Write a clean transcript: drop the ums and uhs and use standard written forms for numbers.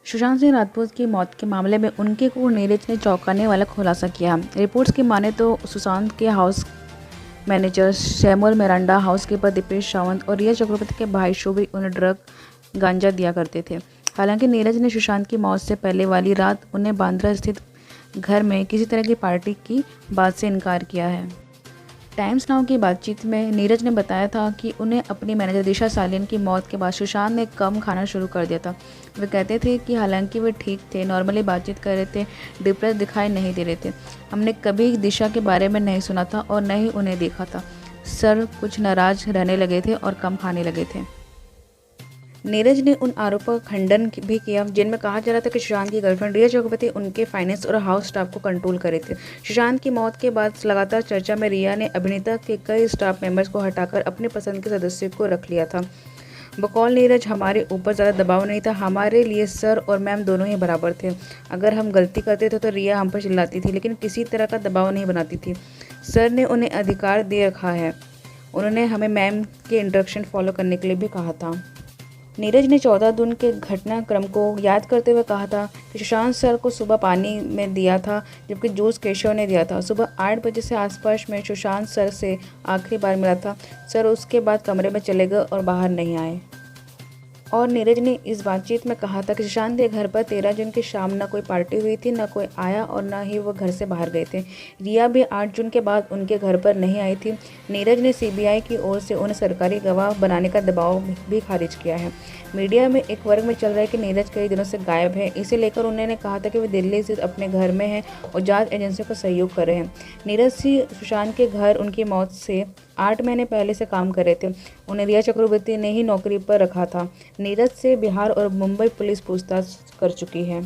सुशांत सिंह राजपूत की मौत के मामले में उनके को नीरज ने चौंकाने वाला खुलासा किया। रिपोर्ट्स की माने तो सुशांत के house manager Samuel Miranda, housekeeper Dipesh Sawant और रिया चक्रवर्ती के भाई शोभी उन्हें ड्रग गांजा दिया करते थे। हालांकि नीरज ने सुशांत की मौत से पहले वाली रात उन्हें बांद्रा स्थित घर में किसी तरह की पार्टी की बात से इनकार किया है। टाइम्स नाउ की बातचीत में नीरज ने बताया था कि उन्हें अपनी मैनेजर दिशा सालियन की मौत के बाद सुशांत ने कम खाना शुरू कर दिया था। वे कहते थे कि हालांकि वे ठीक थे, नॉर्मली बातचीत कर रहे थे, डिप्रेस दिखाई नहीं दे रहे थे। हमने कभी दिशा के बारे में नहीं सुना था और न ही उन्हें देखा था। सर कुछ नाराज रहने लगे थे और कम खाने लगे थे। नीरज ने उन आरोपों का खंडन भी किया जिनमें कहा जा रहा था कि सुशांत की गर्लफ्रेंड रिया चक्रवर्ती उनके फाइनेंस और हाउस स्टाफ को कंट्रोल कर रहे थे। सुशांत की मौत के बाद लगातार चर्चा में रिया ने अभिनेता के कई स्टाफ मेंबर्स को हटाकर अपने पसंद के सदस्य को रख लिया था। बकौल नीरज, हमारे ऊपर ज़्यादा दबाव नहीं था, हमारे लिए सर और मैम दोनों ही बराबर थे। अगर हम गलती करते थे तो रिया हम पर चिल्लाती थी, लेकिन किसी तरह का दबाव नहीं बनाती थी। सर ने उन्हें अधिकार दे रखा है। उन्होंने हमें मैम के इंस्ट्रक्शन फॉलो करने के लिए भी कहा था। नीरज ने 14 जून के घटनाक्रम को याद करते हुए कहा था कि सुशांत सर को सुबह पानी में दिया था, जबकि जूस केशव ने दिया था। सुबह 8 बजे से आसपास में सुशांत सर से आखिरी बार मिला था। सर उसके बाद कमरे में चले गए और बाहर नहीं आए। और नीरज ने इस बातचीत में कहा था कि सुशांत के घर पर 13 जून की शाम न कोई पार्टी हुई थी, न कोई आया और न ही वो घर से बाहर गए थे। रिया भी 8 जून के बाद उनके घर पर नहीं आई थी। नीरज ने सीबीआई की ओर से उन्हें सरकारी गवाह बनाने का दबाव भी खारिज किया है। मीडिया में एक वर्ग में चल रहा है कि नीरज कई दिनों से गायब है। इसे लेकर उन्होंने कहा था कि वे दिल्ली स्थित अपने घर में हैं और जांच एजेंसियों का सहयोग कर रहे हैं। नीरज सिंह सुशांत के घर उनकी मौत से 8 महीने पहले से काम कर रहे थे। उन्हें रिया चक्रवर्ती ने ही नौकरी पर रखा था। नीरज से बिहार और मुंबई पुलिस पूछताछ कर चुकी है।